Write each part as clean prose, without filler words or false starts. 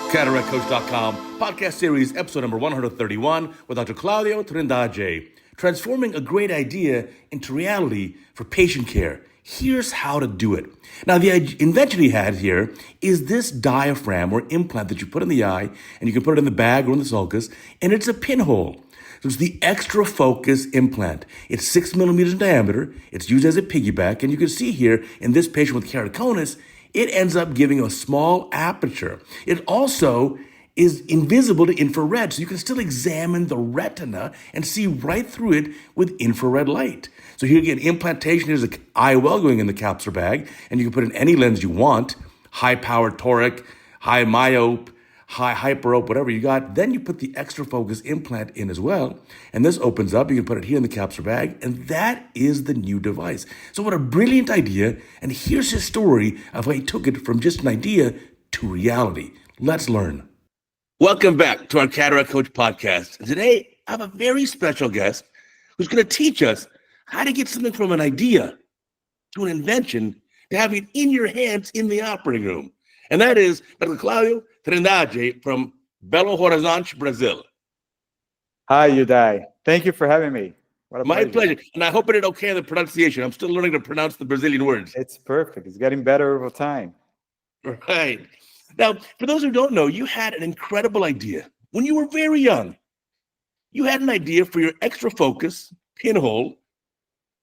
CataractCoach.com, podcast series, episode number 131, with Dr. Claudio Trindade, transforming a great idea into reality for patient care. Here's how to do it. Now, the invention he had here is this diaphragm or implant that you put in the eye, and you can put it in the bag or in the sulcus, and it's a pinhole. So it's the extra focus implant. It's 6 millimeters in diameter. It's used as a piggyback, and you can see here in this patient with keratoconus, it ends up giving a small aperture. It also is invisible to infrared, so you can still examine the retina and see right through it with infrared light. So here again, implantation is an IOL going in the capsular bag, and you can put in any lens you want, high-powered toric, high myope, high hyperope, whatever you got. Then you put the extra focus implant in as well, and this opens up. You can put it here in the capsular bag, and that is the new device. So what a brilliant idea, and here's his story of how he took it from just an idea to reality. Let's learn. Welcome back to our Cataract Coach podcast. Today, I have a very special guest who's going to teach us how to get something from an idea to an invention to having it in your hands in the operating room. And that is Dr. Claudio Trindade from Belo Horizonte, Brazil. Hi, Uday. Thank you for having me. My pleasure. And I hope I did okay in the pronunciation. I'm still learning to pronounce the Brazilian words. It's perfect. It's getting better over time. Right. Now, for those who don't know, you had an incredible idea. When you were very young, you had an idea for your extra focus pinhole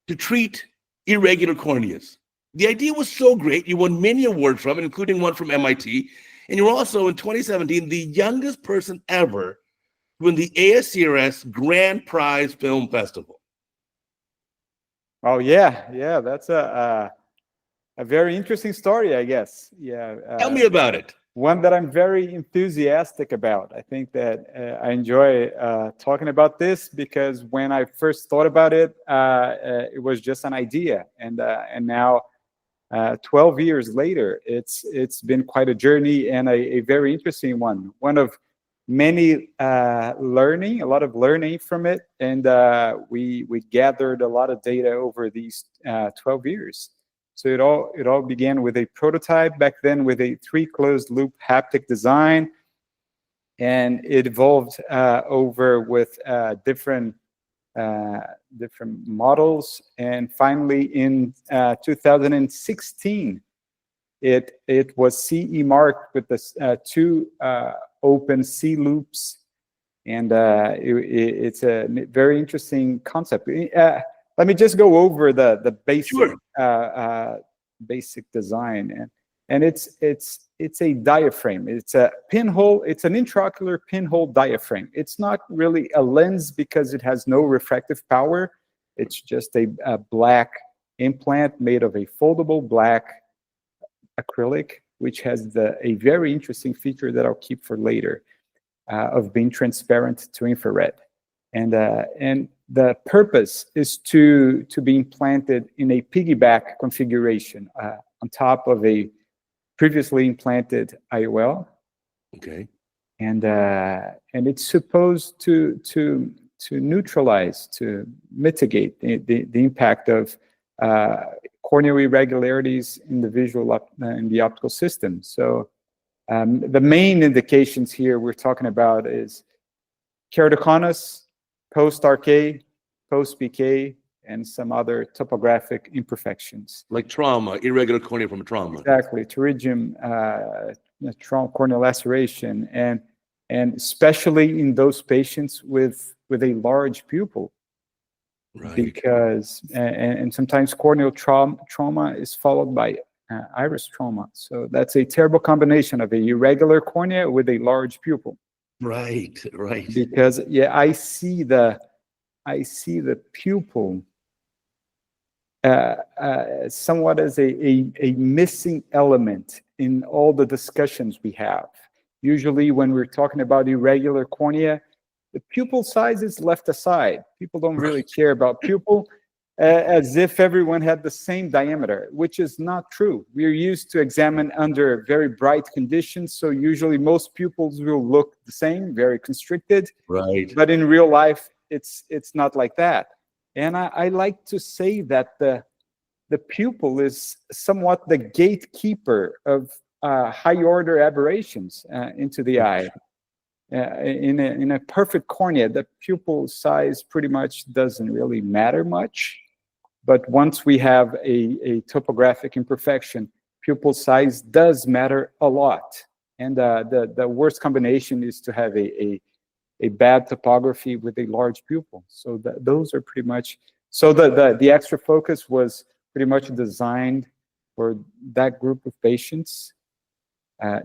to treat irregular corneas. The idea was so great, you won many awards from it, including one from MIT. And you were also, in 2017, the youngest person ever to win the ASCRS Grand Prize Film Festival. Oh, yeah. That's a very interesting story, I guess. Yeah. Tell me about it. One that I'm very enthusiastic about. I think that I enjoy talking about this because when I first thought about it, it was just an idea. And now, 12 years later, it's been quite a journey and a very interesting one. One of many a lot of learning from it, and we gathered a lot of data over these 12 years. So it all began with a prototype back then with a 3 closed loop haptic design, and it evolved over with different models, and finally in 2016 it was CE marked with the 2 open C loops, and it's a very interesting concept. Let me just go over the basic basic design, and it's a diaphragm. It's a pinhole. It's an intraocular pinhole diaphragm. It's not really a lens because it has no refractive power. It's just a black implant made of a foldable black acrylic, which has a very interesting feature that I'll keep for later, of being transparent to infrared. And the purpose is to be implanted in a piggyback configuration on top of a previously implanted IOL. Okay. And it's supposed to neutralize, to mitigate the impact of corneal irregularities in the in the optical system. So the main indications here we're talking about is keratoconus, post-RK, post-PK, and some other topographic imperfections. Like trauma, irregular cornea from a trauma. Exactly, pterygium, corneal laceration, and especially in those patients with a large pupil. Right. Because, and sometimes corneal trauma is followed by iris trauma. So that's a terrible combination of a irregular cornea with a large pupil. Right. Because I see the pupil somewhat as a missing element in all the discussions we have. Usually, when we're talking about irregular cornea, the pupil size is left aside. People don't really care about pupil, as if everyone had the same diameter, which is not true. We're used to examine under very bright conditions, so usually most pupils will look the same, very constricted. Right. But in real life, it's not like that. And I like to say that the pupil is somewhat the gatekeeper of high-order aberrations into the eye. In a perfect cornea, the pupil size pretty much doesn't really matter much. But once we have a topographic imperfection, pupil size does matter a lot. And the worst combination is to have a bad topography with a large pupil. So those are pretty much, so the extra focus was pretty much designed for that group of patients,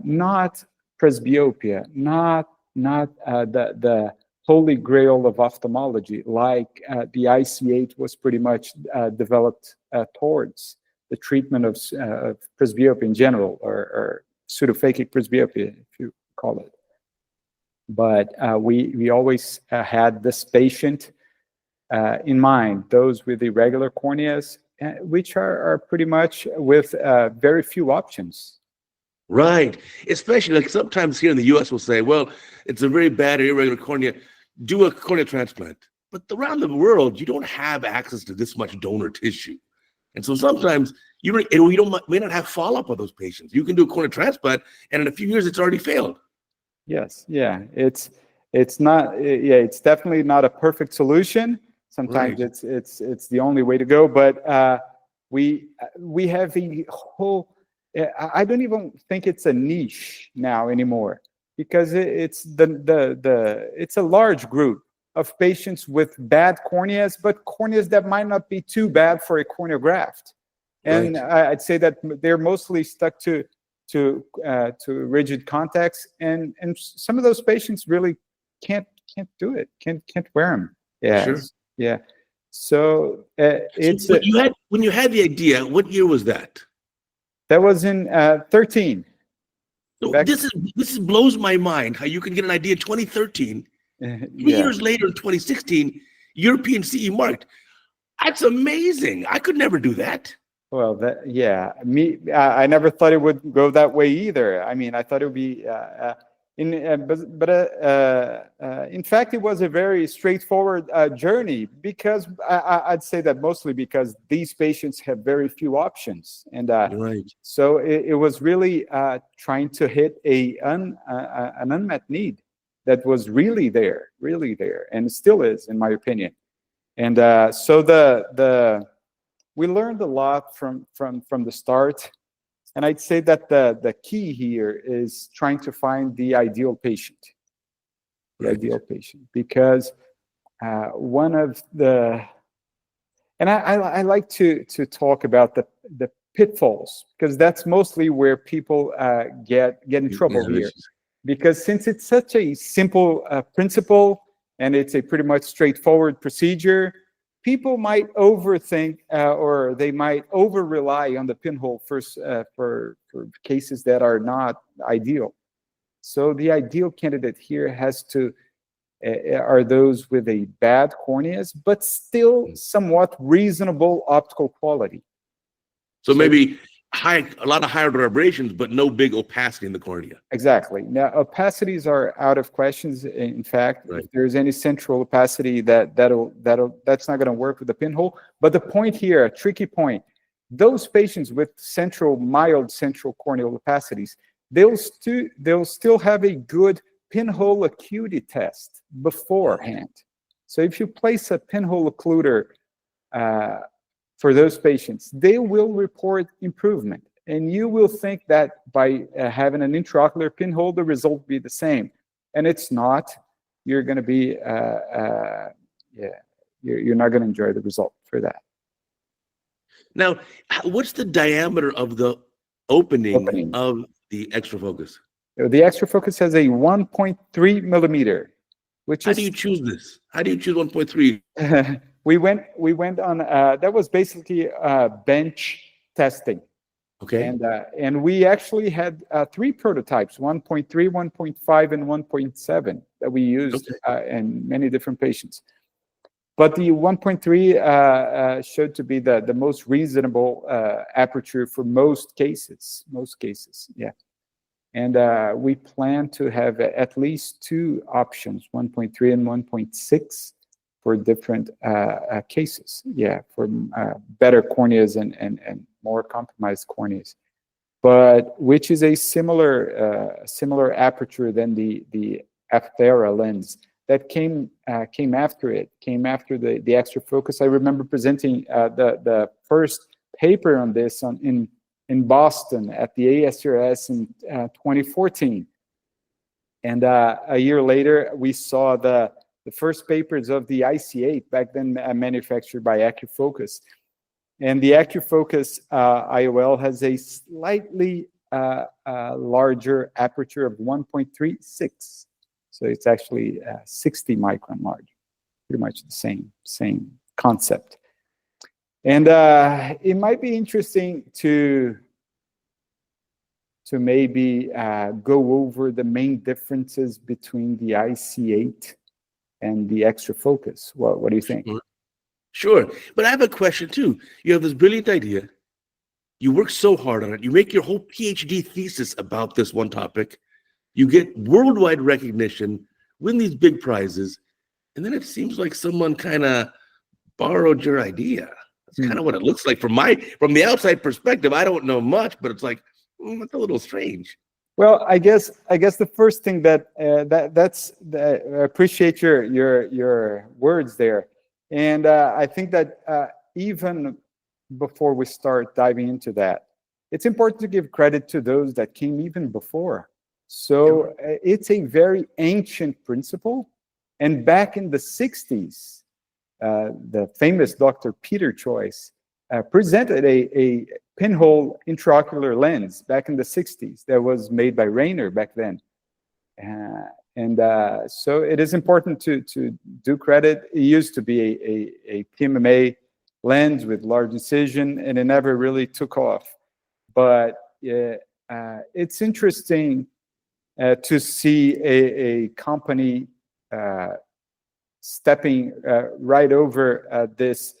not presbyopia, not the holy grail of ophthalmology, like the IC8 was pretty much developed towards the treatment of presbyopia in general, or pseudophakic presbyopia, if you call it. But we always had this patient in mind, those with irregular corneas, which are pretty much with very few options. Right. Especially like sometimes here in the US we'll say, well, it's a very bad irregular cornea, do a cornea transplant. But around the world, you don't have access to this much donor tissue. And so sometimes you may not have follow-up of those patients. You can do a cornea transplant, and in a few years, it's already failed. Yes, yeah, it's not, yeah, it's definitely not a perfect solution. Sometimes Right. it's the only way to go. But we have a whole. I don't even think it's a niche now anymore, because it's it's a large group of patients with bad corneas, but corneas that might not be too bad for a cornea graft. And Right. I'd say that they're mostly stuck to rigid contacts, and some of those patients really can't do it, can't wear them. Yeah, Sure. yeah. So it's So when you had the idea, what year was that? that was in 13. So Back, this blows my mind how you can get an idea in 2013. 3 yeah. years later, in 2016, European CE marked. That's amazing. I could never do that. Well, yeah. I never thought it would go that way either. I mean, I thought it would be in fact, it was a very straightforward journey, because I'd say that mostly because these patients have very few options, and Right. so it was really trying to hit an unmet need that was really there, and still is, in my opinion. And so we learned a lot from the start. And I'd say that the key here is trying to find the ideal patient. Right. Ideal patient, because one of the, and I like to talk about the pitfalls, because that's mostly where people get in trouble here. Because since it's such a simple principle, and it's a pretty much straightforward procedure, people might overthink or they might over-rely on the pinhole first for cases that are not ideal. So the ideal candidate here are those with a bad corneas, but still somewhat reasonable optical quality. So maybe a lot of higher aberrations, but no big opacity in the cornea. Exactly. Now, opacities are out of questions. In fact, Right. if there's any central opacity, that's not going to work with the pinhole. But the point here, a tricky point, those patients with mild central corneal opacities, they'll still have a good pinhole acuity test beforehand. So if you place a pinhole occluder for those patients, they will report improvement. And you will think that by having an intraocular pinhole, the result will be the same. And it's not. You're going to be, you're not going to enjoy the result for that. Now, what's the diameter of the opening of the extra focus? The extra focus has a 1.3 millimeter, which How do you choose this? How do you choose 1.3? We went on that was basically bench testing. Okay. And we actually had 3 prototypes, 1.3, 1.5, and 1.7 that we used in many different patients. But the 1.3 showed to be the most reasonable aperture for most cases. Yeah. And we plan to have at least 2 options, 1.3 and 1.6, for different cases. Yeah, for better corneas and more compromised corneas. but which is a similar aperture than the Apthera lens that came after it, came after the extra focus. I remember presenting the first paper on this in Boston at the ASRS in 2014. And a year later, we saw the first papers of the IC8, back then manufactured by AccuFocus. And the AccuFocus IOL has a slightly larger aperture of 1.36. So it's actually 60 micron large, pretty much the same concept. And it might be interesting to maybe go over the main differences between the IC8 and the extra focus. What do you think? Sure. But I have a question too. You have this brilliant idea. You work so hard on it. You make your whole PhD thesis about this one topic. You get worldwide recognition, win these big prizes, and then it seems like someone kind of borrowed your idea. That's kind of what it looks like from the outside perspective. I don't know much, but it's like, it's a little strange. Well, I guess the first thing I appreciate your words there, and I think that even before we start diving into that, it's important to give credit to those that came even before. So it's a very ancient principle, and back in the 60s, the famous Dr. Peter Choice presented a pinhole intraocular lens back in the 60s that was made by Rayner back then. So it is important to do credit. It used to be a PMMA lens with large incision, and it never really took off. But it's interesting to see a company stepping right over this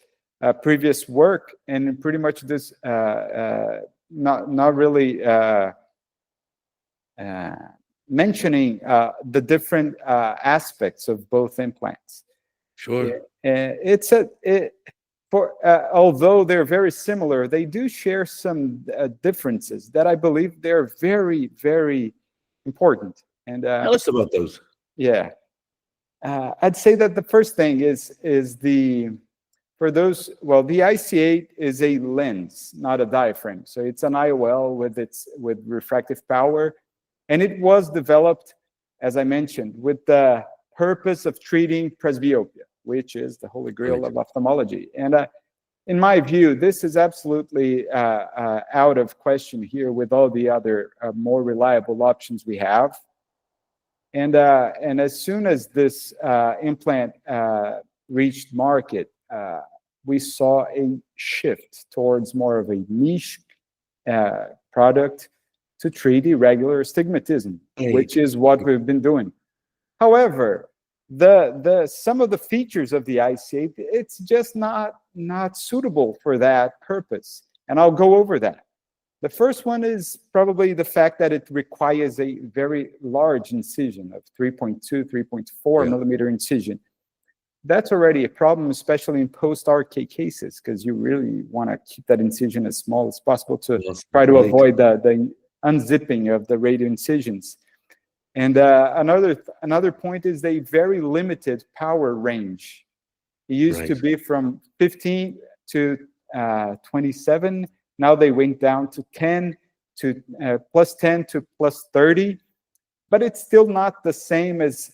previous work, and pretty much this not really mentioning the different aspects of both implants. Sure. Although they're very similar, they do share some differences that I believe they're very, very important. And tell us about those. Yeah, I'd say that the first thing is the IC8 is a lens, not a diaphragm. So it's an IOL with refractive power, and it was developed, as I mentioned, with the purpose of treating presbyopia, which is the holy grail of ophthalmology. And in my view, this is absolutely out of question here with all the other more reliable options we have. And as soon as this implant reached market, we saw a shift towards more of a niche product to treat irregular astigmatism, which is what we've been doing. However, some of the features of the IC8, it's just not suitable for that purpose, and I'll go over that. The first one is probably the fact that it requires a very large incision of 3.2, 3.4 millimeter incision. That's already a problem, especially in post-RK cases, because you really want to keep that incision as small as possible to try to avoid the unzipping of the radio incisions. And another point is a very limited power range. It used to be from 15 to 27. Now they went down to 10 to plus 10 to plus 30. But it's still not the same as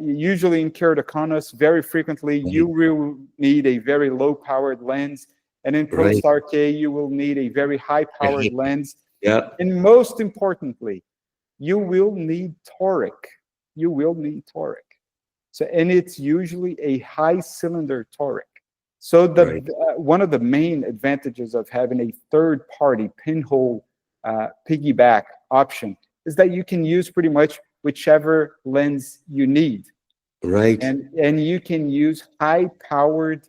usually in keratoconus. Very frequently, you will need a very low-powered lens. And in post-RK, you will need a very high-powered lens. And most importantly, you will need toric. You will need toric. So, and it's usually a high-cylinder toric. So one of the main advantages of having a third-party pinhole piggyback option is that you can use pretty much whichever lens you need. And you can use high-powered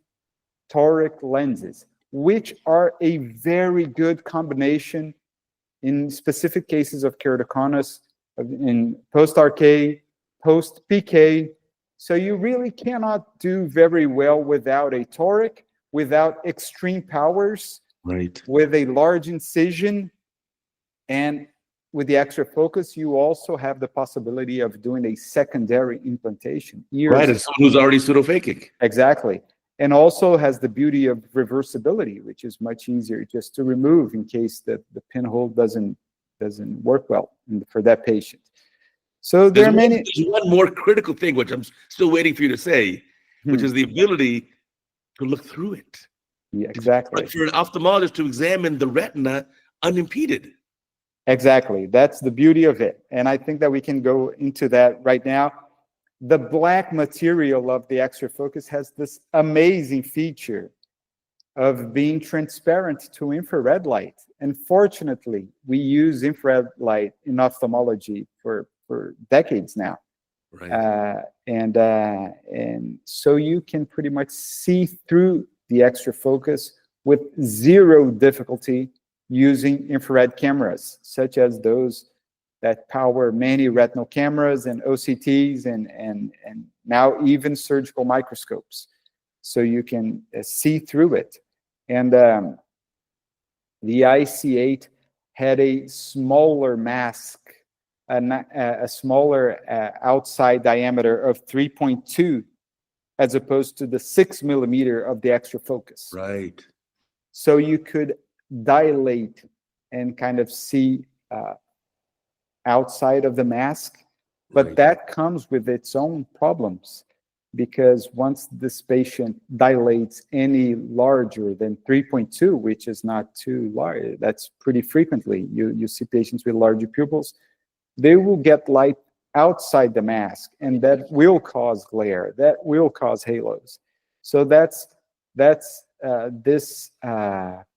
toric lenses, which are a very good combination in specific cases of keratoconus, in post-RK, post-PK. So you really cannot do very well without a toric, without extreme powers, with a large incision, And with the extra focus, you also have the possibility of doing a secondary implantation. Right, and someone who's already pseudophakic. Exactly. And also has the beauty of reversibility, which is much easier just to remove in case that the pinhole doesn't work well for that patient. So there are many. There's one more critical thing, which I'm still waiting for you to say, which is the ability to look through it. Yeah, exactly. But for an ophthalmologist to examine the retina unimpeded. Exactly. That's the beauty of it. And I think that we can go into that right now. The black material of the extra focus has this amazing feature of being transparent to infrared light. And fortunately, we use infrared light in ophthalmology for decades now. Right. And so you can pretty much see through the extra focus with zero difficulty using infrared cameras, such as those that power many retinal cameras and OCTs and now even surgical microscopes. So you can see through it. And the IC8 had a smaller mask, a smaller outside diameter of 3.2, as opposed to the 6 millimeter of the extra focus. Right. So you could dilate and kind of see outside of the mask, but that comes with its own problems, because once this patient dilates any larger than 3.2, which is not too large, that's pretty frequently, you see patients with larger pupils, they will get light outside the mask, and that will cause glare, that will cause halos. So that's this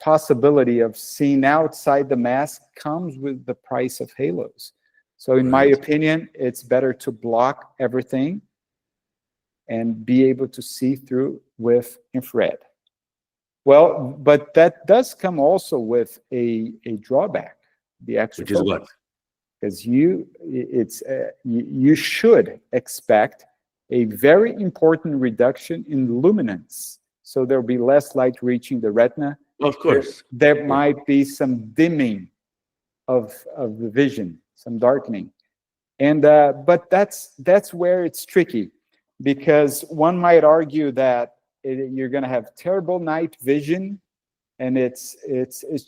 possibility of seeing outside the mask comes with the price of halos. So in my opinion, it's better to block everything and be able to see through with infrared. Well, but that does come also with a drawback, the extra focus. Which is what? Because you should expect a very important reduction in luminance. So there'll be less light reaching the retina. Of course. There might be some dimming of the vision, some darkening. And but that's where it's tricky, because one might argue that you're going to have terrible night vision, and it's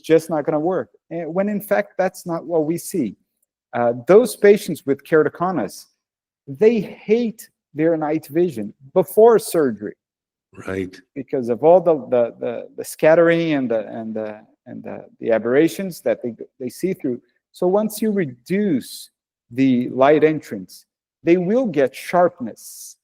just not going to work. And when in fact that's not what we see. Those patients with keratoconus, they hate their night vision before surgery. Right. Because of all the scattering and the aberrations that they see through. So once you reduce the light entrance, they will get sharpness.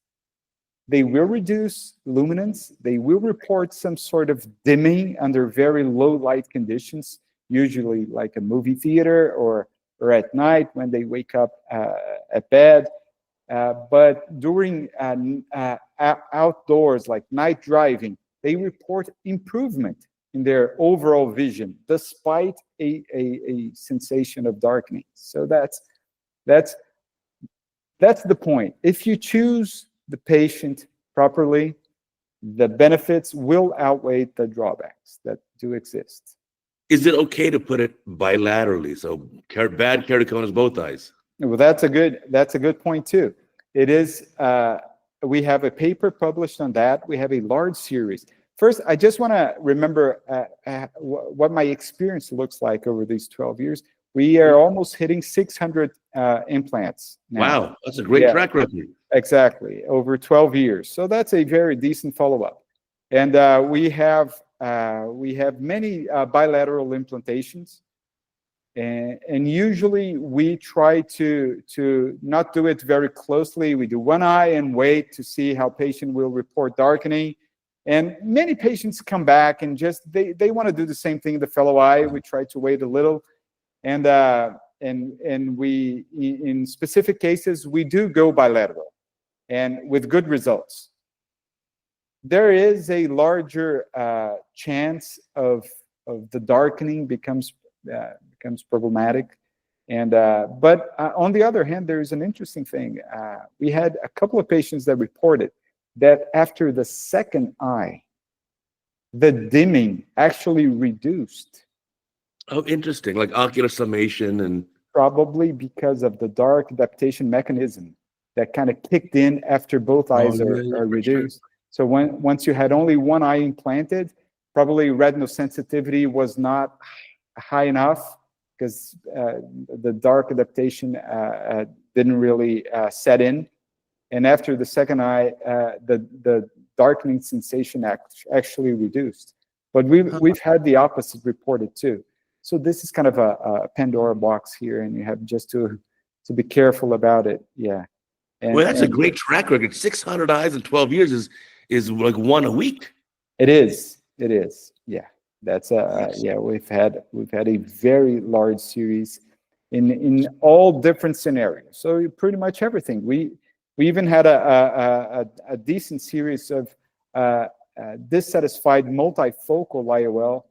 They will reduce luminance. They will report some sort of dimming under very low light conditions, usually like a movie theater or at night when they wake up at bed. But during outdoors, like night driving, they report improvement in their overall vision, despite a sensation of darkening. So that's the point. If you choose the patient properly, the benefits will outweigh the drawbacks that do exist. Is it okay to put it bilaterally? So bad keratoconus, both eyes. Well, that's a good point too. It is. We have a paper published on that. We have a large series. First, I just want to remember what my experience looks like over these 12 years. We are almost hitting 600 implants now. Wow, that's a great track record. Exactly, over 12 years. So that's a very decent follow-up. And we have many bilateral implantations. And usually we try to not do it very closely. We do one eye and wait to see how patient will report darkening. And many patients come back and just they want to do the same thing in the fellow eye. We try to wait a little, and we in specific cases we do go bilateral, and with good results. There is a larger chance of the darkening becomes problematic, and but on the other hand, there is an interesting thing. We had a couple of patients that reported that after the second eye, the dimming actually reduced. Oh, interesting. Like ocular summation and Probably because of the dark adaptation mechanism that kind of kicked in after both oh eyes yeah, yeah, are for sure. reduced. So once you had only one eye implanted, probably retinal sensitivity was not high enough because the dark adaptation didn't really set in. And after the second eye, the darkening sensation actually reduced. But we've had the opposite reported too. So this is kind of a Pandora box here, and you have just to be careful about it. Yeah, Well, that's a and great track record. 600 eyes in 12 years is like one a week. it is. Yeah, that's Nice. yeah. We've had a very large series in all different scenarios. So pretty much everything. We even had a decent series of dissatisfied multifocal IOL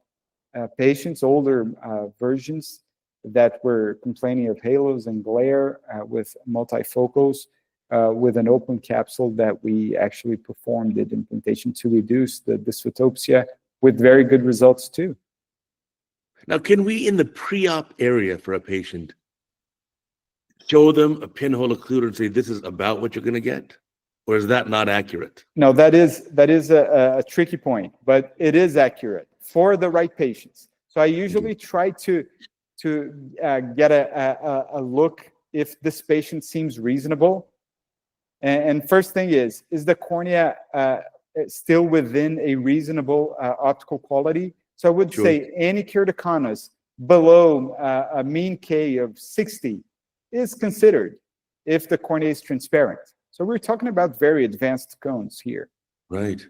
patients, older versions that were complaining of halos and glare with multifocals with an open capsule that we actually performed the implantation to reduce the dysphotopsia with very good results too. Now, can we, in the pre-op area for a patient, show them a pinhole occluder and say, this is about what you're going to get? Or is that not accurate? No, that is a tricky point, but it is accurate for the right patients. So I usually try to get a look if this patient seems reasonable. And first thing is the cornea still within a reasonable optical quality? So I would say any keratoconus below a mean K of 60 is considered if the cornea is transparent. So we're talking about very advanced cones here. Right.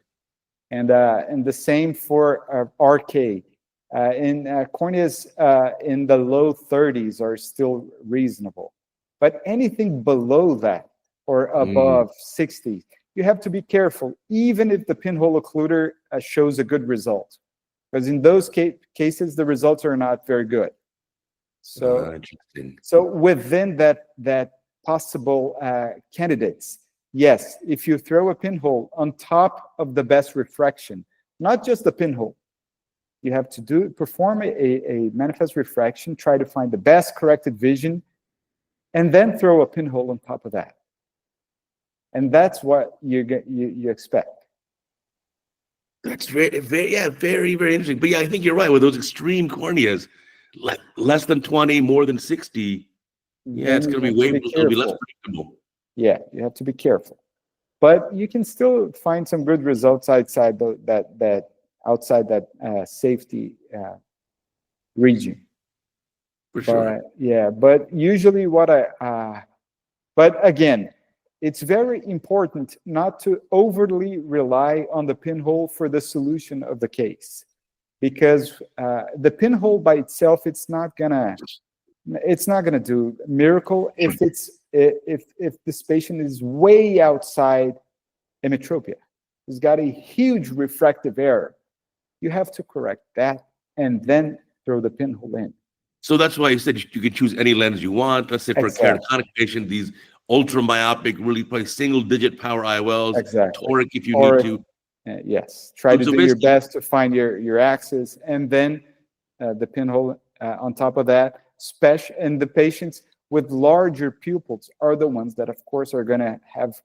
And the same for RK. In corneas in the low 30s are still reasonable. But anything below that or above 60, you have to be careful, even if the pinhole occluder shows a good result. Because in those cases, the results are not very good. So, so within that possible candidates, yes, if you throw a pinhole on top of the best refraction, not just the pinhole, you have to perform a manifest refraction, try to find the best corrected vision, and then throw a pinhole on top of that. And that's what you expect. That's very, very, yeah, very, very interesting. But yeah, I think you're right with those extreme corneas, like less than 20, more than 60. Yeah, it's going to be way, it'll be less predictable. Yeah, you have to be careful. But you can still find some good results outside that safety region. For sure. Yeah, but usually but again, it's very important not to overly rely on the pinhole for the solution of the case, because the pinhole by itself, it's not gonna do a miracle if this patient is way outside emetropia. He's got a huge refractive error. You have to correct that and then throw the pinhole in. So that's why you said you can choose any lens you want. Let's say for a keratoconic patient, these ultra myopic, really probably single-digit power IOLs, toric if you need to. Yes, try to do your best to find your axis, and then the pinhole on top of that. And the patients with larger pupils are the ones that, of course, are going to have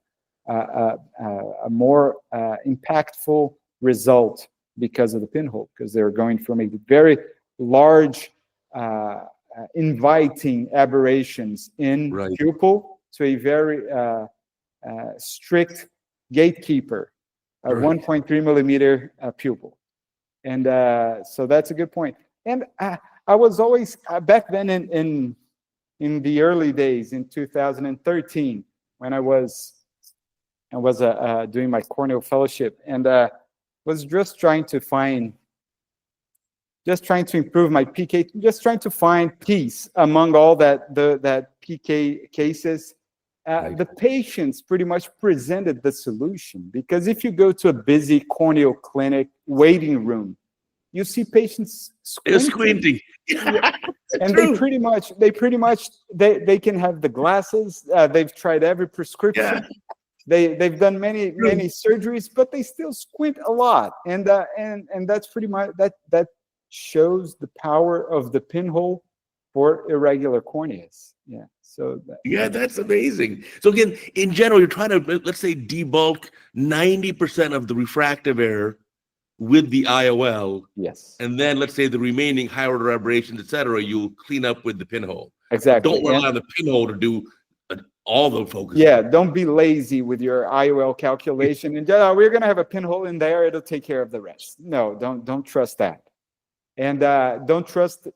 a more impactful result because of the pinhole, because they're going from a very large, inviting aberrations in pupil to a very strict gatekeeper, a 1.3 millimeter pupil. And so that's a good point. And I was always, back then in the early days, in 2013, when I was doing my corneal fellowship, and was just trying to improve my PK, just trying to find peace among all that PK cases. The patients pretty much presented the solution, because if you go to a busy corneal clinic waiting room, you see patients squinting. And they pretty much they can have the glasses. They've tried every prescription. They've done many surgeries, but they still squint a lot. And that's pretty much that shows the power of the pinhole for irregular corneas. Yeah. So Yeah, that's amazing. So again, in general, you're trying to, let's say, debulk 90% of the refractive error with the IOL, yes, and then let's say the remaining high order aberrations, et cetera, you clean up with the pinhole. But exactly. don't rely on the pinhole to do all the focus. Yeah, don't be lazy with your IOL calculation and we're gonna have a pinhole in there, it'll take care of the rest. No, don't trust that. And don't trust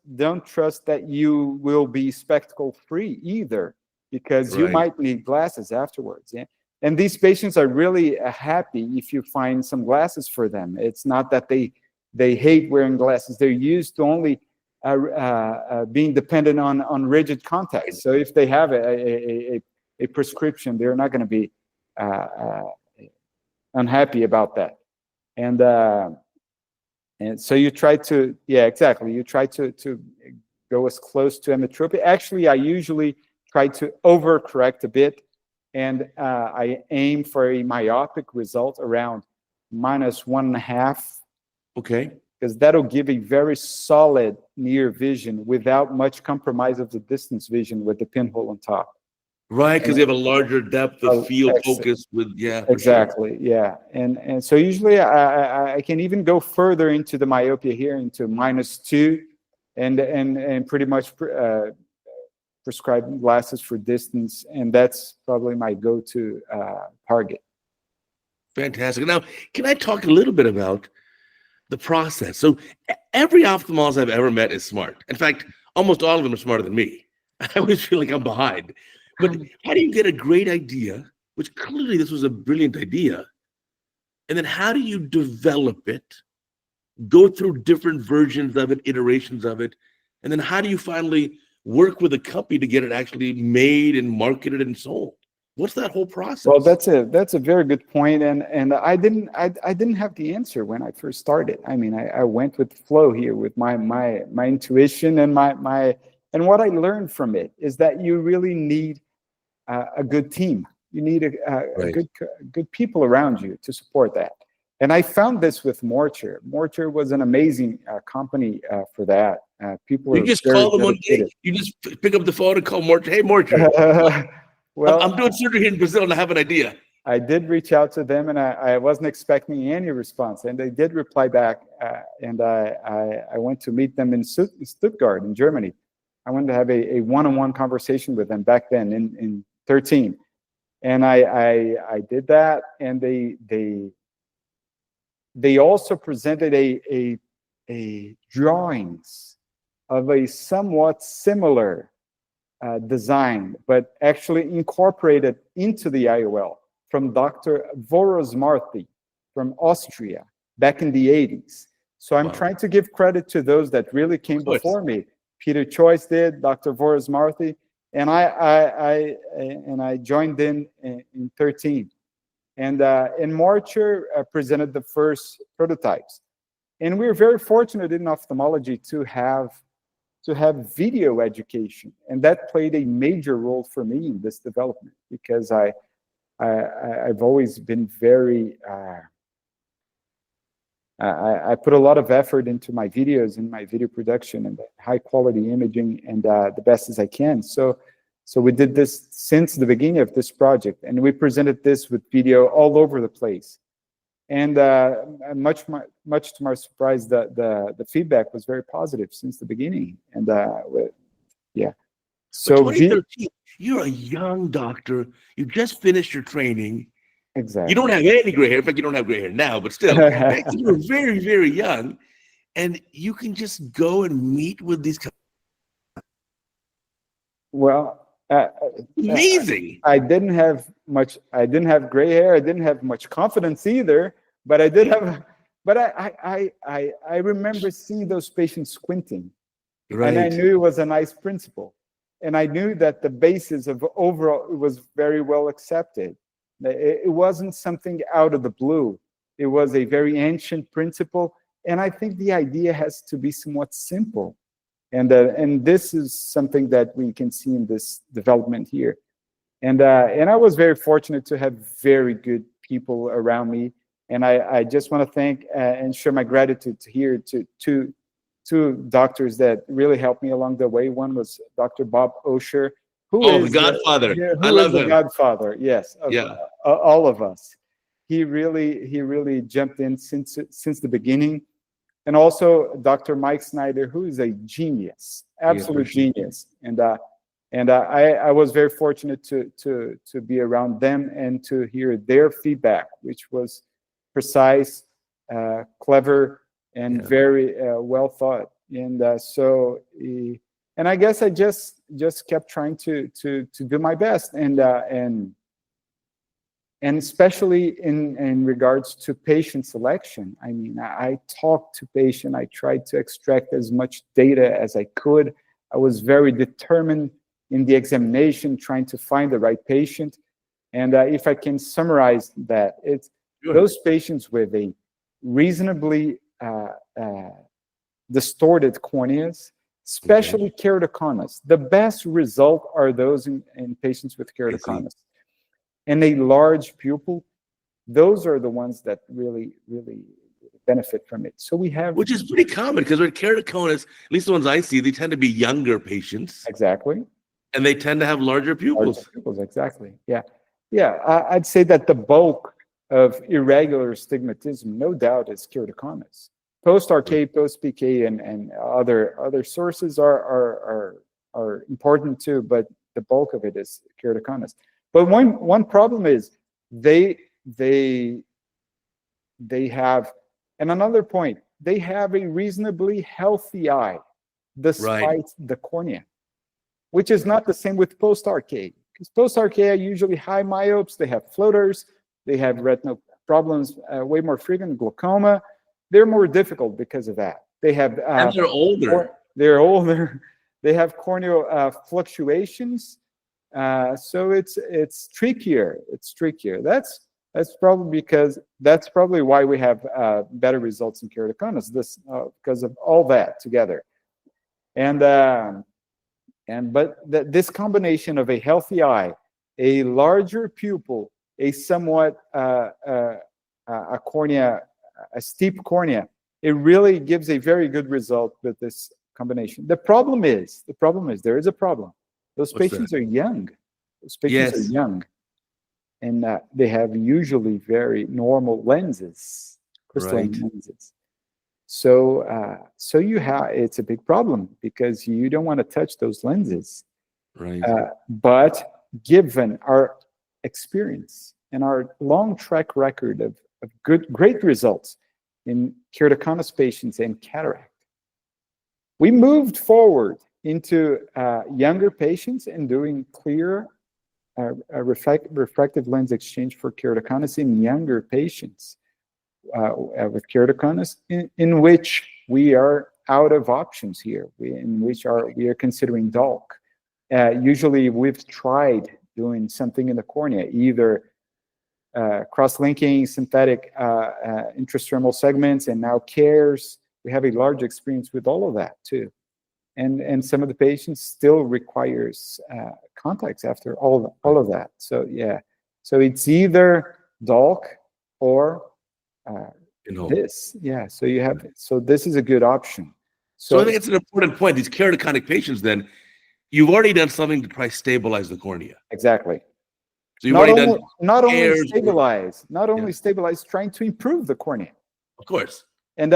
that you will be spectacle free either, because you Right. might need glasses afterwards. Yeah? And these patients are really happy if you find some glasses for them. It's not that they hate wearing glasses. They're used to only being dependent on rigid contacts. So if they have a prescription, they're not going to be unhappy about that. And so you try to, yeah, exactly. You try to go as close to emmetropia. Actually, I usually try to overcorrect a bit, and I aim for a myopic result around -1.5. Okay. Because that'll give a very solid near vision without much compromise of the distance vision with the pinhole on top. Right, because you have a larger depth of field focus with, yeah. Exactly, sure. Yeah. And so usually I can even go further into the myopia here, into -2, and pretty much prescribe glasses for distance, and that's probably my go-to target. Fantastic. Now, can I talk a little bit about the process? So every ophthalmologist I've ever met is smart. In fact, almost all of them are smarter than me. I always feel like I'm behind. But how do you get a great idea, which clearly this was a brilliant idea, and then how do you develop it, go through different versions of it, iterations of it, and then how do you finally work with a company to get it actually made and marketed and sold? What's that whole process? Well, that's a very good point, and I didn't have the answer when I first started. I mean, I went with the flow here with my intuition and and what I learned from it is that you really need a good team. You need a good people around you to support that. And I found this with Morcher. Morcher was an amazing company for that. People you just call them one day. You just pick up the phone and call Morcher. Hey, Morcher. Well, I'm doing surgery here in Brazil and I have an idea. I did reach out to them, and I wasn't expecting any response, and they did reply back. And I went to meet them in Stuttgart, in Germany. I wanted to have a one-on-one conversation with them back then in 13, and I did that, and they also presented a drawings of a somewhat similar design, but actually incorporated into the IOL from Dr. Vorosmarty from Austria back in the 80s. So I'm trying to give credit to those that really came before me. Peter Choice did, Dr. Vorosmarty, and I joined in 13. And Morcher presented the first prototypes. And we were very fortunate in ophthalmology to have video education, and that played a major role for me in this development, because I've always been very I put a lot of effort into my videos and my video production and high quality imaging, and the best as I can. So we did this since the beginning of this project, and we presented this with video all over the place. And much to my surprise, the feedback was very positive since the beginning. And yeah. So 2013, you're a young doctor. You just finished your training. Exactly. You don't have any gray hair. In fact, you don't have gray hair now, but still, you were very, very young, and you can just go and meet with these. Well, amazing. I didn't have gray hair. I didn't have much confidence either. But I did have. But I remember seeing those patients squinting, and I knew it was a nice principle, and I knew that the basis of overall was very well accepted. It wasn't something out of the blue. It was a very ancient principle, and I think the idea has to be somewhat simple, and this is something that we can see in this development here, and I was very fortunate to have very good people around me, and I just want to thank and share my gratitude here to two doctors that really helped me along the way. One was Dr. Bob Osher, The Godfather. I who is love the him. Godfather, yes, of Yeah. all of us. He really jumped in since the beginning. And also Dr. Mike Snyder, who is a genius, absolute genius. And I was very fortunate to be around them and to hear their feedback, which was precise, clever, and very well thought. And and I guess I just kept trying to do my best, and especially in regards to patient selection. I mean, I talked to patient, I tried to extract as much data as I could. I was very determined in the examination, trying to find the right patient. And if I can summarize that, it's those patients with a reasonably distorted corneas, especially keratoconus. The best result are those in patients with keratoconus. And a large pupil, those are the ones that really benefit from it. So we have, which is pretty common, because with keratoconus, at least the ones I see, they tend to be younger patients. Exactly. And they tend to have larger pupils. Larger pupils, exactly. Yeah. I'd say that the bulk of irregular stigmatism, no doubt, is keratoconus. Post-RK, post-PK, and other sources are important too, but the bulk of it is keratoconus. But one problem is they have, and another point, they have a reasonably healthy eye despite the cornea, which is not the same with post-RK. Because post-RK are usually high myopes, they have floaters, they have retinal problems, way more frequent, glaucoma. They're more difficult because of that. They have and they're older. They're older. They have corneal fluctuations. So it's trickier. It's trickier. That's probably why we have better results in keratoconus. Because of all that together, but this combination of a healthy eye, a larger pupil, a somewhat a steep cornea, it really gives a very good result with this combination. The problem is there is a problem. Those patients are young. Those patients are young, and they have usually very normal lenses, crystalline lenses. So it's a big problem, because you don't want to touch those lenses. Right. But given our experience and our long track record of great results in keratoconus patients and cataract, we moved forward into younger patients and doing clear refractive lens exchange for keratoconus in younger patients with keratoconus, in which we are out of options here, in which we are considering DALK. Usually we've tried doing something in the cornea, either cross-linking synthetic intracerebral segments, and now CARES. We have a large experience with all of that too. And some of the patients still requires contacts after all of that. So so it's either DALK or this. So this is a good option. So I think it's an important point. These keratoconic patients, then, you've already done something to try to stabilize the cornea. Exactly. So you've not only stabilize, trying to improve the cornea. Of course. And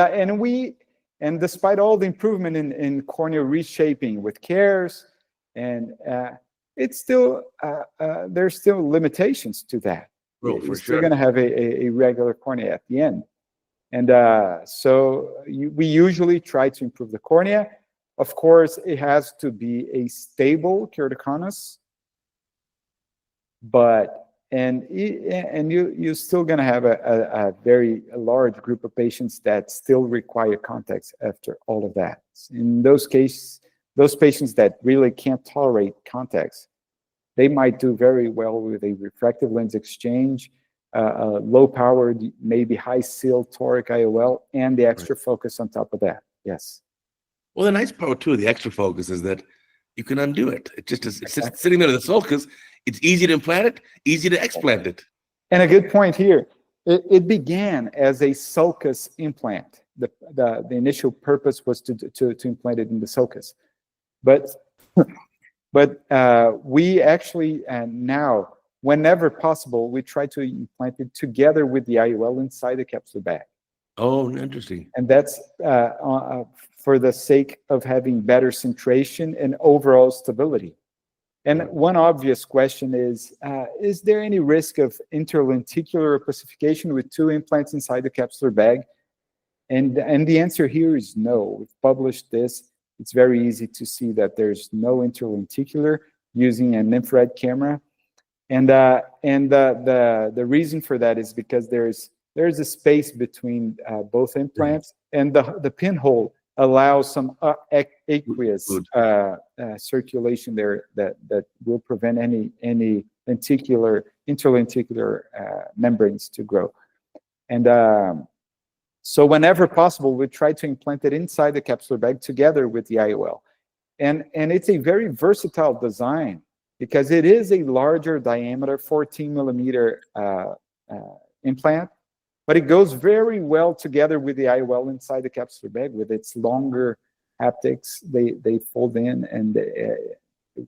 despite all the improvement in corneal reshaping with CARES, and it's still there's still limitations to that. You're still going to have a regular cornea at the end. And we usually try to improve the cornea. Of course, it has to be a stable keratoconus, and you're still going to have a very large group of patients that still require contacts after all of that. In those cases, those patients that really can't tolerate contacts, they might do very well with a refractive lens exchange, low-powered, maybe high-seal toric IOL, and the extra focus on top of that. Yes. Well, the nice part too of the extra focus is that you can undo it. It's just sitting there in the sulcus. It's easy to implant it, easy to explant it. And a good point here. It began as a sulcus implant. the initial purpose was to implant it in the sulcus. But we actually now, whenever possible, we try to implant it together with the IOL inside the capsular bag. Oh, interesting. And that's for the sake of having better centration and overall stability. And one obvious question is there any risk of interlenticular opacification with 2 implants inside the capsular bag? And the answer here is no. We've published this. It's very easy to see that there's no interlenticular using an infrared camera. And the reason for that is because there's a space between both implants, and the pinhole allows some aqueous circulation there that will prevent any interlenticular membranes to grow. And so whenever possible, we try to implant it inside the capsular bag together with the IOL. And it's a very versatile design because it is a larger diameter, 14 millimeter implant, but it goes very well together with the IOL inside the capsular bag with its longer haptics. They fold in, and it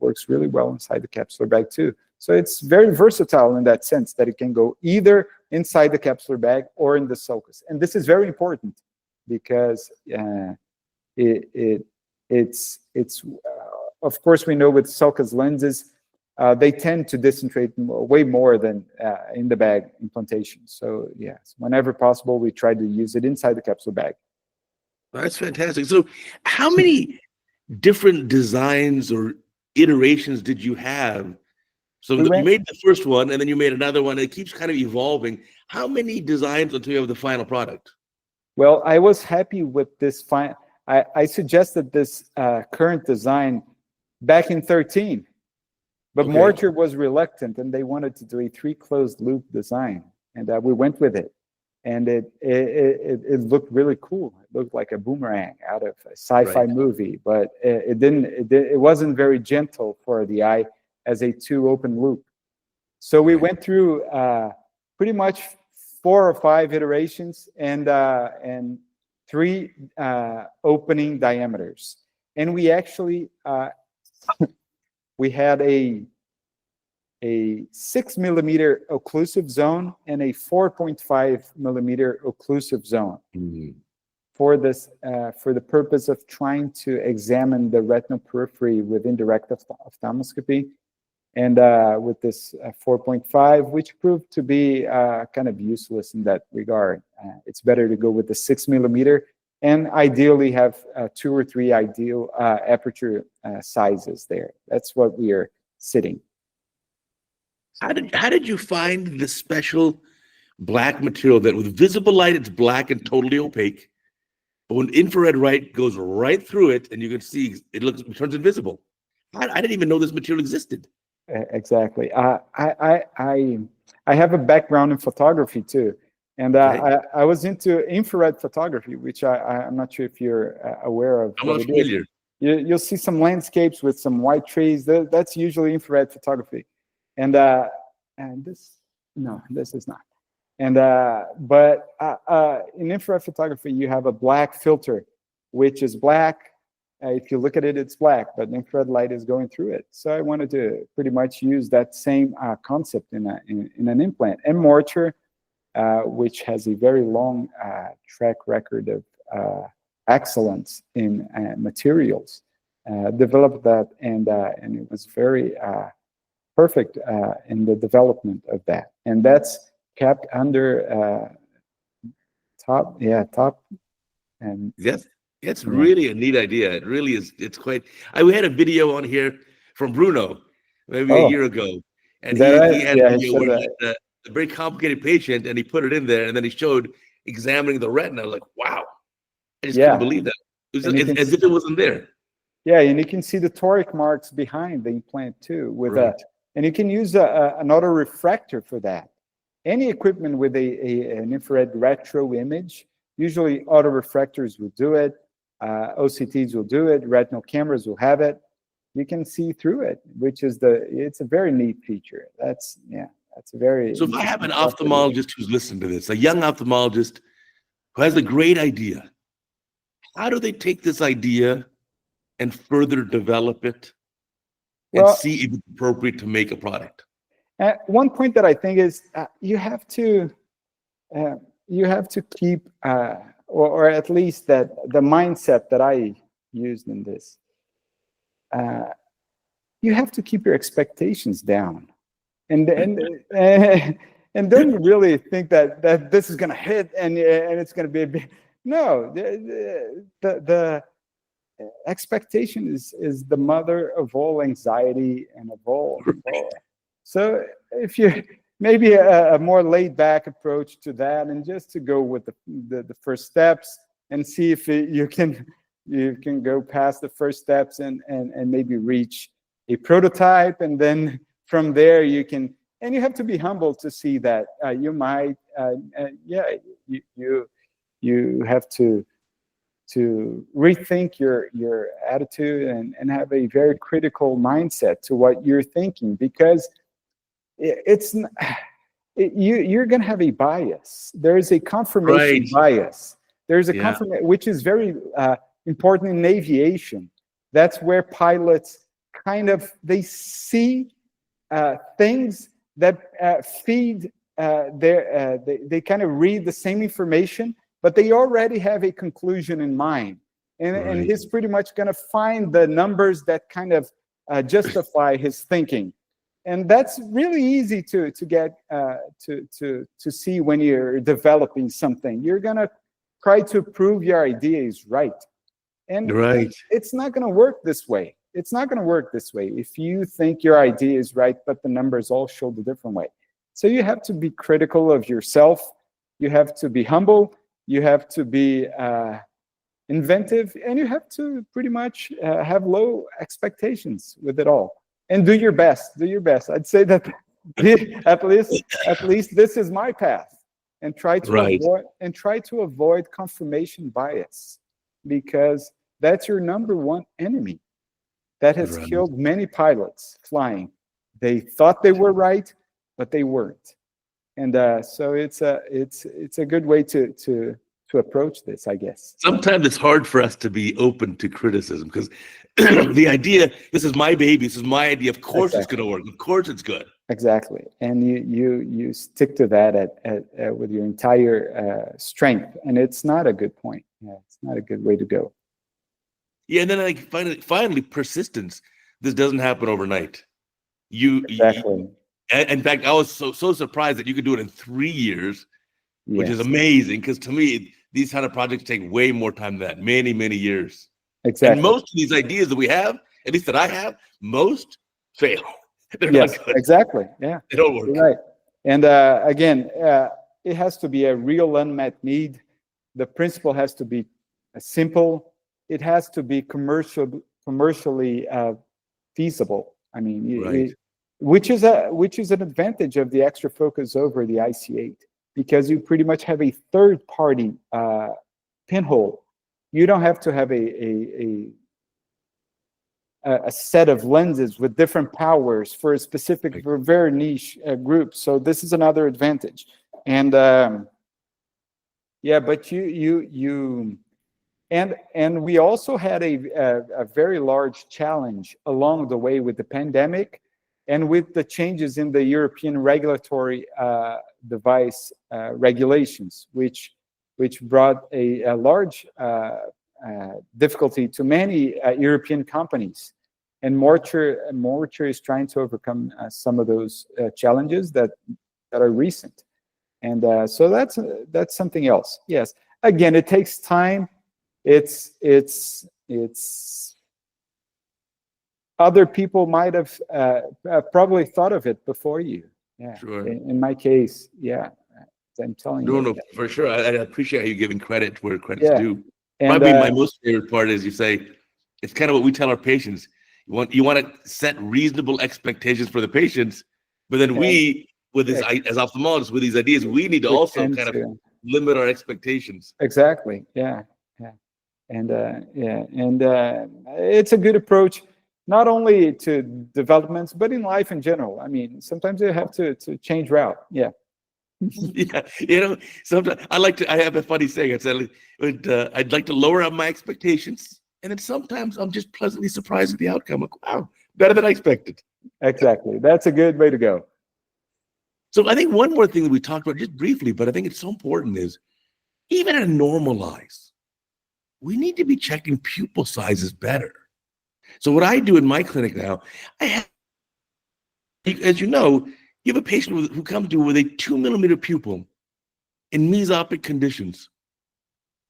works really well inside the capsular bag too. So it's very versatile in that sense that it can go either inside the capsular bag or in the sulcus. And this is very important because it's of course, we know with sulcus lenses, they tend to disintegrate way more than in the bag implantation. So yes, whenever possible, we try to use it inside the capsule bag. That's fantastic. So how many different designs or iterations did you have? So you made the first one, and then you made another one. It keeps kind of evolving. How many designs until you have the final product? Well, I was happy with this. I suggested this current design back in 2013. But Mortar was reluctant, and they wanted to do a 3 closed loop design, and we went with it. And it looked really cool. It looked like a boomerang out of a sci-fi movie, but it wasn't very gentle for the eye as a 2 open loop. So we went through pretty much 4 or 5 iterations and 3 opening diameters, and we actually. We had a 6 millimeter occlusive zone and a 4.5 millimeter occlusive zone for this for the purpose of trying to examine the retinal periphery with indirect ophthalmoscopy, and with this 4.5, which proved to be kind of useless in that regard. It's better to go with the 6 millimeter. And ideally have 2 or 3 ideal aperture sizes there. That's what we are sitting. How did you find the special black material that with visible light it's black and totally opaque, but when infrared light goes right through it and you can see it turns invisible? I didn't even know this material existed. Exactly. I have a background in photography too. And I was into infrared photography, which I'm not sure if you're aware of. I'm not familiar. You'll see some landscapes with some white trees. That's usually infrared photography. And this is not. And but in infrared photography, you have a black filter, which is black. If you look at it, it's black, but infrared light is going through it. So I wanted to pretty much use that same concept in an implant. And Mortar, which has a very long track record of excellence in materials, developed that, and it was very perfect in the development of that. And that's kept under top. And yes, it's really a neat idea. It really is. It's quite. We had a video on here from Bruno maybe a year ago, and he had a video where a very complicated patient, and he put it in there, and then he showed examining the retina. I was like, wow, I just couldn't believe that. It was as if it wasn't there. Yeah, and you can see the toric marks behind the implant too. And you can use an autorefractor for that. Any equipment with an infrared retro image, usually autorefractors will do it, OCTs will do it, retinal cameras will have it. You can see through it, which is it's a very neat feature. That's a very. So if I have an ophthalmologist who's listening to this, a young ophthalmologist who has a great idea, how do they take this idea and further develop it and Well, see if it's appropriate to make a product? one point that I think is you have to keep, or at least that the mindset that I used in this, you have to keep your expectations down, and and don't really think that this is going to hit and it's going to be a big. No, the expectation is the mother of all anxiety and of all. So if you maybe a more laid back approach to that, and just to go with the first steps and see if you can go past the first steps and maybe reach a prototype, and then from there you can, and you have to be humble to see that you might you have to rethink your attitude and have a very critical mindset to what you're thinking, because you're going to have a bias. There is a confirmation bias. There's a confirmation, which is very important in aviation. That's where pilots kind of, they see things that feed they kind of read the same information, but they already have a conclusion in mind. And he's pretty much going to find the numbers that kind of justify his thinking. And that's really easy to get to see when you're developing something. You're going to try to prove your idea is right. And it's not going to work this way. It's not going to work this way if you think your idea is right, but the numbers all show the different way. So you have to be critical of yourself. You have to be humble. You have to be inventive, and you have to pretty much have low expectations with it all, and do your best. Do your best. I'd say that at least this is my path, and try to avoid confirmation bias, because that's your number one enemy. That has killed many pilots flying. They thought they were right, but they weren't. And so it's a good way to approach this, I guess. Sometimes it's hard for us to be open to criticism, because the idea, this is my baby, this is my idea, of course it's going to work, of course it's good. Exactly. And you stick to that with your entire strength, and it's not a good point. Yeah, it's not a good way to go. Yeah, and then like finally persistence. This doesn't happen overnight. Exactly. In fact, I was so surprised that you could do it in 3 years, which is amazing, because to me, these kind of projects take way more time than that, many, many years. Exactly. And most of these ideas that we have, at least that I have, most fail. They're not good. Exactly. Yeah. They don't work. You're right. And again, it has to be a real unmet need. The principle has to be simple. It has to be commercially feasible. I mean, which is an advantage of the extra focus over the IC8, because you pretty much have a third party pinhole. You don't have to have a set of lenses with different powers for a specific, for a very niche group. So this is another advantage. And but and we also had a very large challenge along the way with the pandemic, and with the changes in the European regulatory device regulations, which brought a large difficulty to many European companies. And Morture is trying to overcome some of those challenges that are recent. And so that's something else. Yes. Again, it takes time. It's other people might have probably thought of it before you. Yeah. Sure. In my case, yeah, I'm telling you. No, for sure. I appreciate how you giving credit where credit's due. And, probably my most favorite part is you say, it's kind of what we tell our patients. You want to set reasonable expectations for the patients, but then we, with this, as ophthalmologists, with these ideas, we need to also kind of limit our expectations. Exactly. Yeah. And it's a good approach, not only to developments, but in life in general. I mean, sometimes you have to change route. Yeah. Yeah, sometimes I have a funny saying. I said, I'd like to lower up my expectations. And then sometimes I'm just pleasantly surprised at the outcome. Like, wow, better than I expected. Exactly. That's a good way to go. So I think one more thing that we talked about just briefly, but I think it's so important is even in a normal eyes, we need to be checking pupil sizes better. So what I do in my clinic now, I have, as you know, you have a patient who comes to you with a 2 millimeter pupil in mesopic conditions.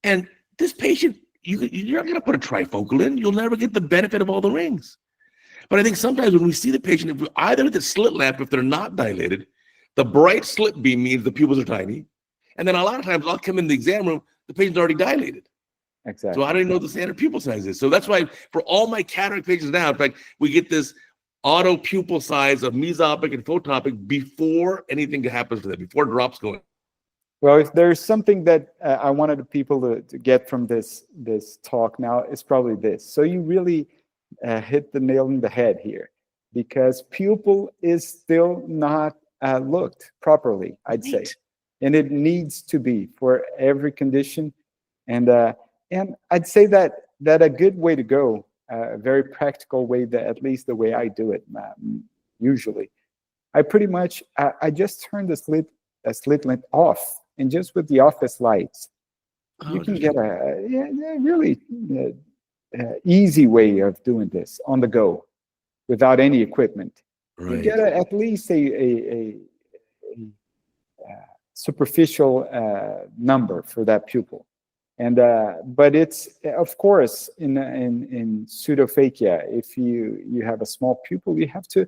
And this patient, you're not going to put a trifocal in. You'll never get the benefit of all the rings. But I think sometimes when we see the patient, if we either at the slit lamp, if they're not dilated, the bright slit beam means the pupils are tiny. And then a lot of times I'll come in the exam room, the patient's already dilated. Exactly. So I don't even know what the standard pupil size is. So that's why for all my cataract patients now, in fact, we get this auto pupil size of mesopic and photopic before anything happens to them, before drops go in. Well, if there's something that I wanted the people to get from this talk now, it's probably this. So you really hit the nail on the head here, because pupil is still not looked properly, I'd say, and it needs to be for every condition. And I'd say that a good way to go, a very practical way, that at least the way I do it usually, I pretty much I just turn the slit lamp off, and just with the office lights, you can get a really easy way of doing this on the go without any equipment. Right. You get at least a superficial number for that pupil. And but it's, of course, in pseudophakia, if you have a small pupil, you have to.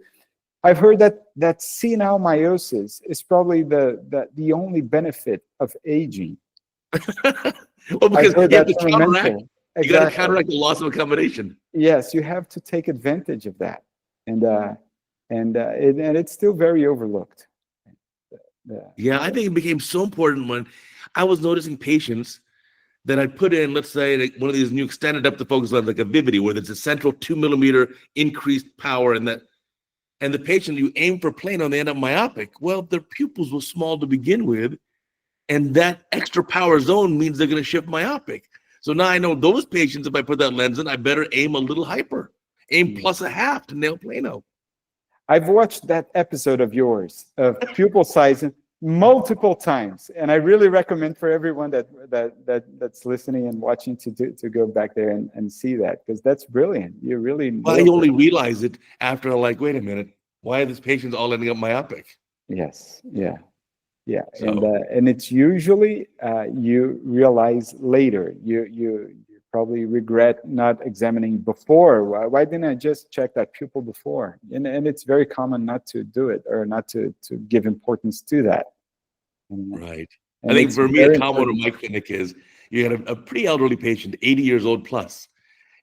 I've heard that senile meiosis is probably the only benefit of aging. Well, because you have to counteract. Exactly. You got to counteract the loss of accommodation. Yes, you have to take advantage of that, and it's still very overlooked. Yeah, I think it became so important when I was noticing patients that I put in, let's say, like one of these new extended up the focus lens, like a Vivity, where there's a central 2 millimeter increased power, and the patient, you aim for plano, they end up myopic. Well, their pupils were small to begin with, and that extra power zone means they're going to shift myopic. So now I know those patients, if I put that lens in, I better aim a little hyper, aim plus a half to nail plano. I've watched that episode of yours of pupil size multiple times, and I really recommend for everyone that's listening and watching to go back there and see that, because that's brilliant. You really. Well, you only realize it after, like, wait a minute, why are these patients all ending up myopic? Yes. Yeah. Yeah. So, and it's usually you realize later. You probably regret not examining before. Why didn't I just check that pupil before? And it's very common not to do it, or not to give importance to that. Right. I think for me, a common one in my clinic is you got a pretty elderly patient, 80 years old plus,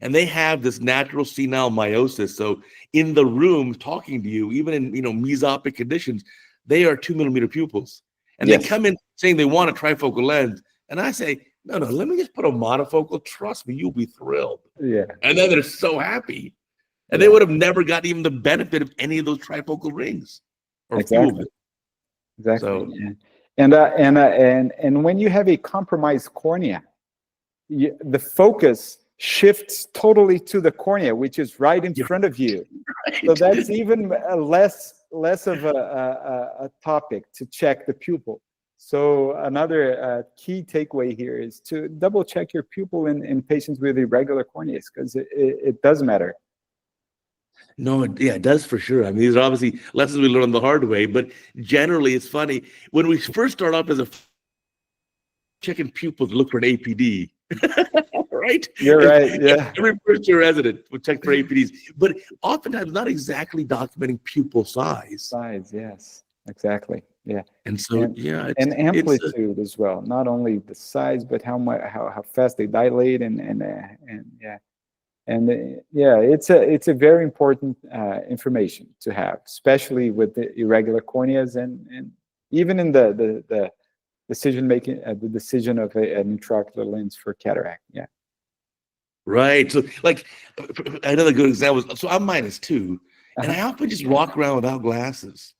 and they have this natural senile meiosis. So in the room talking to you, even in mesopic conditions, they are 2 millimeter pupils. And they come in saying they want a trifocal lens. And I say, no, let me just put a monofocal. Trust me, you'll be thrilled. Yeah. And then they're so happy. And they would have never gotten even the benefit of any of those trifocal rings. Or exactly. Exactly. So, yeah. And when you have a compromised cornea, the focus shifts totally to the cornea, which is right in front of you. Right. So that's even less of a topic to check the pupil. So another key takeaway here is to double check your pupil in patients with irregular corneas, because it does matter. No, it does for sure. I mean, these are obviously lessons we learned the hard way, but generally it's funny. When we first start off as a checking pupils, look for an APD. Right? You're right. Yeah. Every first year resident would check for APDs, but oftentimes not exactly documenting pupil size. Yes, exactly. Yeah. And so, and amplitude as well. Not only the size, but how fast they dilate, it's a very important information to have, especially with the irregular corneas, and even in the decision making, the decision of an intraocular lens for cataract. Yeah. Right. So, like, another good example is, so I'm -2, and I often just walk around without glasses.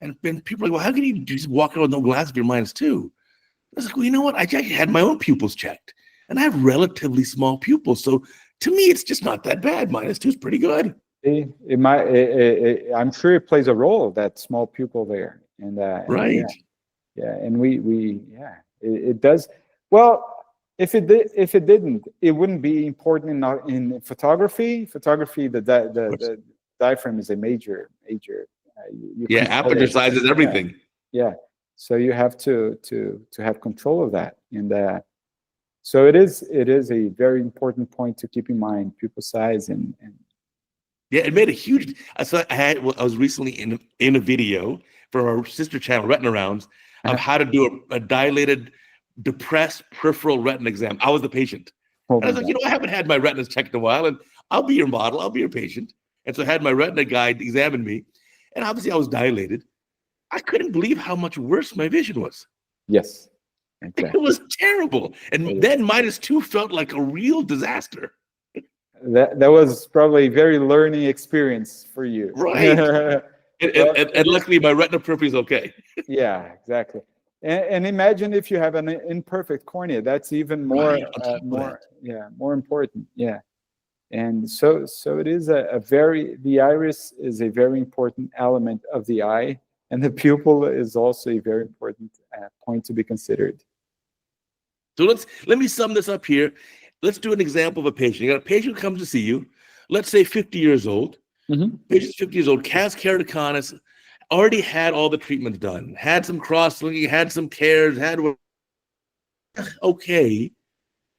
And people are like, well, how can you just walk around with no glasses if you're -2? I was like, well, you know what? I actually had my own pupils checked, and I have relatively small pupils. So to me, it's just not that bad. -2 is pretty good. It might. I'm sure it plays a role, that small pupil there, and Right. yeah, and yeah, it does. Well, if it didn't, it wouldn't be important in photography. Photography, the diaphragm is a major. You Yeah, control aperture it. size is everything. Yeah, so you have to have control of that, and so it is a very important point to keep in mind, pupil size and Yeah, it made a huge. I was recently in a video for our sister channel, Retina Rounds, of how to do a dilated, depressed peripheral retina exam. I was the patient. Oh And I was like, I haven't had my retinas checked in a while, and I'll be your model. I'll be your patient. And so I had my retina guy examine me, and obviously I was dilated. I couldn't believe how much worse my vision was. Yes, exactly. It was terrible. And then -2 felt like a real disaster. That was probably a very learning experience for you. Right. And luckily my retina periphery is okay. Yeah, exactly. And imagine if you have an imperfect cornea, that's even more more important. Yeah. And so it is the iris is a very important element of the eye, and the pupil is also a very important point to be considered. So let me sum this up here. Let's do an example of a patient. You got a patient who comes to see you, let's say 50 years old. Patient's 50 years old, has keratoconus, already had all the treatments done, had some cross-linking, had some cares, had okay,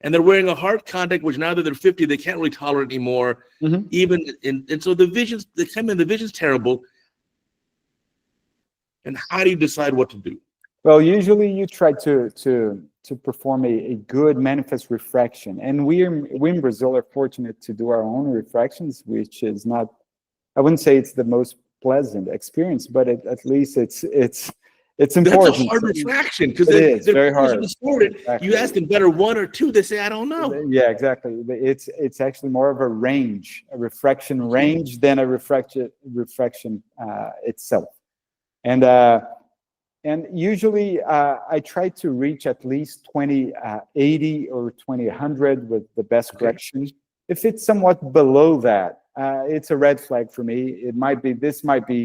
and they're wearing a hard contact, which now that they're 50, they can't really tolerate anymore. And so the vision's terrible. And how do you decide what to do? Well, usually you try to perform a good manifest refraction, and we in Brazil are fortunate to do our own refractions, which is not, I wouldn't say it's the most pleasant experience, but at least it's important. That's a hard refraction, because they're very hard. Exactly. You ask them better 1 or 2, they say, I don't know. Yeah, exactly. It's actually more of a range, a refraction range, than a refraction itself. And usually I try to reach at least 20/80 or 20/100 with the best correction. If it's somewhat below that, it's a red flag for me. This might be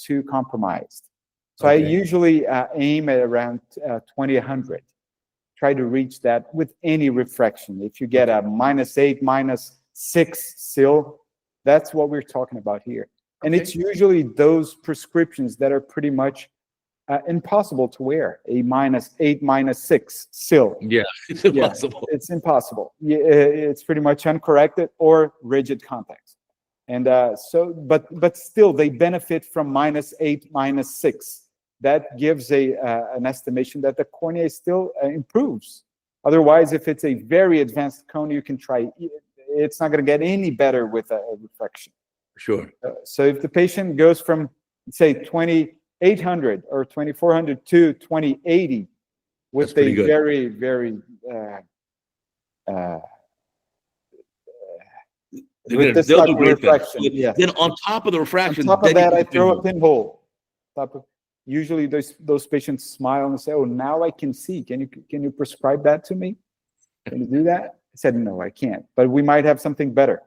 too compromised. So I usually aim at around 20/100. Try to reach that with any refraction. If you get a -8, -6 still, that's what we're talking about here. And it's usually those prescriptions that are pretty much impossible to wear. A -8, -6 still. Yeah, it's impossible. Yeah, it's impossible. It's pretty much uncorrected or rigid contacts. And but still, they benefit from -8, -6. That gives an estimation that the cornea still improves. Otherwise, if it's a very advanced cone, you can try. It's not going to get any better with a refraction. Sure. So if the patient goes from, say, 20/800 or 20/400 to 20/80 with a very, very with this type of refraction. Yes. Then on top of the refraction, on top of that, I throw a pinhole. Usually those patients smile and say, "Oh, now I can see. Can you prescribe that to me? Can you do that?" I said, "No, I can't. But we might have something better."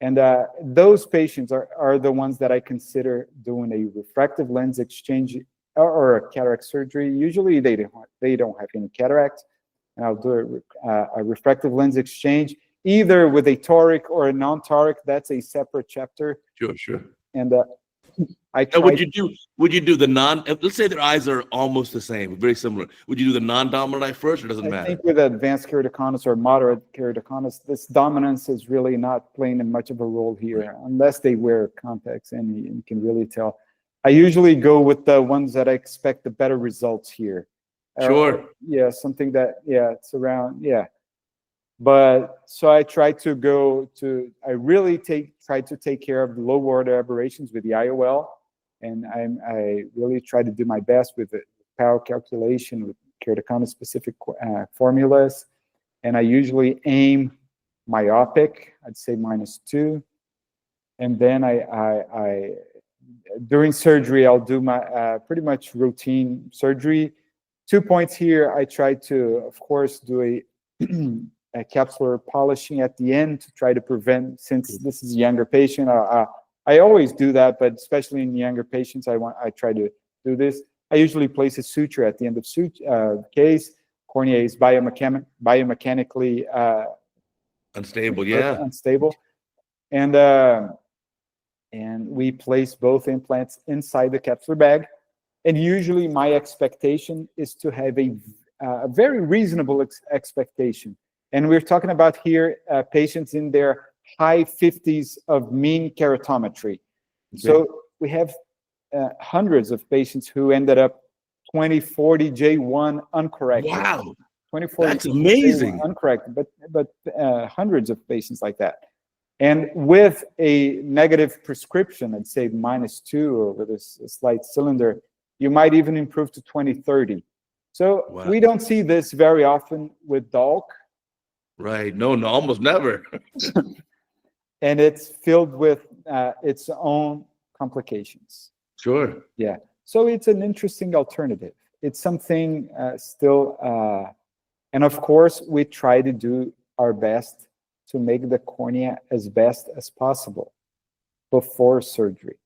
And those patients are the ones that I consider doing a refractive lens exchange or a cataract surgery. Usually they don't have any cataracts, and I'll do a refractive lens exchange either with a toric or a non-toric. That's a separate chapter. Sure. And would you do the non? Let's say their eyes are almost the same, very similar. Would you do the non-dominant eye first, or doesn't matter? I think with advanced keratoconus or moderate keratoconus, this dominance is really not playing much of a role here, unless they wear contacts, and you can really tell. I usually go with the ones that I expect the better results here. Sure. Something that it's around But so I try to I really try to take care of the low order aberrations with the IOL, and I really try to do my best with the power calculation with keratoconus specific formulas, and I usually aim myopic, I'd say -2, and then I during surgery, I'll do my pretty much routine surgery. 2 points here. I try to, of course, do a capsular polishing at the end to try to prevent, since this is a younger patient. I always do that, but especially in younger patients, I try to do this. I usually place a suture at the end of case. Cornea is biomechanically Unstable, yeah. Unstable, and we place both implants inside the capsular bag. And usually, my expectation is to have a very reasonable expectation. And we're talking about here patients in their high 50s of mean keratometry. Okay. So we have hundreds of patients who ended up 20/40 J1 uncorrected. Wow, 20/40. That's amazing. J1 uncorrected, but hundreds of patients like that. And with a negative prescription, I'd say -2, or with a slight cylinder, you might even improve to 20/30. So wow. We don't see this very often with DALK. Right. No, almost never. And it's filled with its own complications. Sure. Yeah. So it's an interesting alternative. It's something still, and of course, we try to do our best to make the cornea as best as possible before surgery.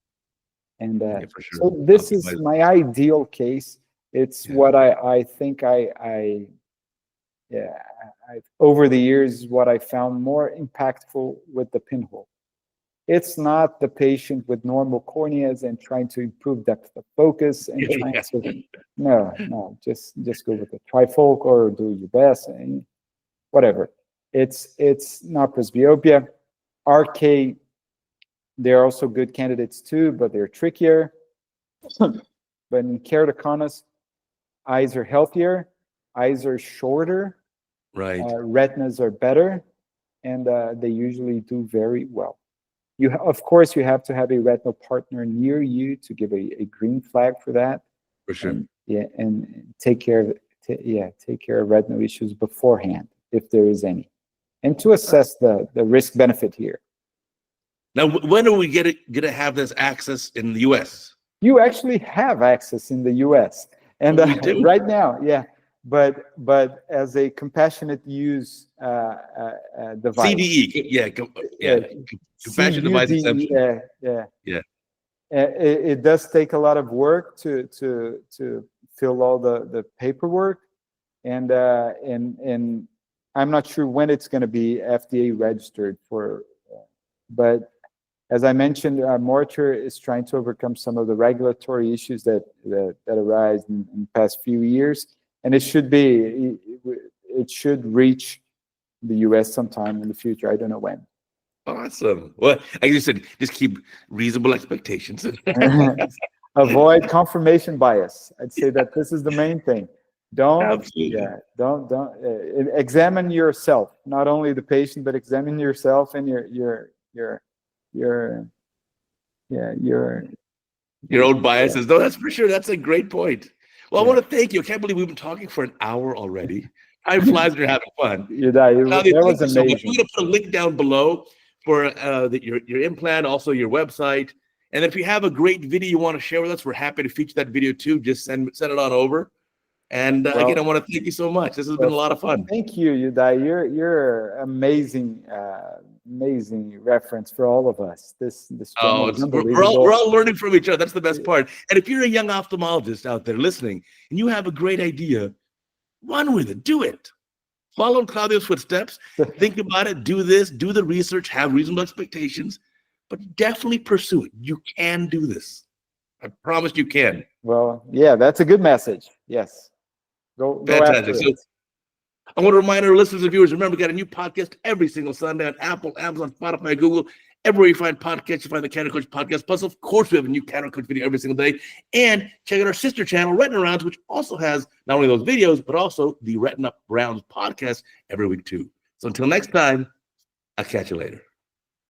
And yeah, for sure. So this is my ideal case. It's what I think over the years, what I found more impactful with the pinhole. It's not the patient with normal corneas and trying to improve depth of focus and trying to, no, just go with the trifocal or do your best and whatever. It's not presbyopia. RK, they're also good candidates too, but they're trickier. But in keratoconus, eyes are healthier, eyes are shorter, right? Retinas are better, and they usually do very well. Of course, you have to have a retinal partner near you to give a green flag for that. For sure. And take care of take care of retinal issues beforehand if there is any, and to assess the risk benefit here. Now, when are we gonna have this access in the U.S.? You actually have access in the U.S. and right now, yeah. But as a compassionate use device. CDE, compassionate device exemption. Yeah. It does take a lot of work to fill all the paperwork, and I'm not sure when it's going to be FDA registered for, but as I mentioned, Mortar is trying to overcome some of the regulatory issues that arise in the past few years. And it should reach the U.S. sometime in the future. I don't know when. Awesome. Well, like you said, just keep reasonable expectations. Avoid confirmation bias. I'd say that this is the main thing. Don't examine yourself. Not only the patient, but examine yourself and your own biases. No, that's for sure. That's a great point. Well, I want to thank you. I can't believe we've been talking for an hour already. Time flies when you're having fun. That was amazing. So we're going to put a link down below for your implant, also your website. And if you have a great video you want to share with us, we're happy to feature that video too. Just send it on over. And again, I want to thank you so much. This has been a lot of fun. Thank you, Uday. You're amazing, amazing reference for all of us. We're all learning from each other. That's the best part. And if you're a young ophthalmologist out there listening and you have a great idea, run with it. Do it. Follow in Claudio's footsteps. Think about it. Do this. Do the research. Have reasonable expectations. But definitely pursue it. You can do this. I promise you can. Well, yeah, that's a good message. Yes. Go Fantastic. So I want to remind our listeners and viewers, remember, we got a new podcast every single Sunday on Apple, Amazon, Spotify, Google. Everywhere you find podcasts, you find the CataractCoach podcast. Plus, of course, we have a new CataractCoach video every single day. And check out our sister channel, Retina Rounds, which also has not only those videos, but also the Retina Rounds podcast every week, too. So until next time, I'll catch you later.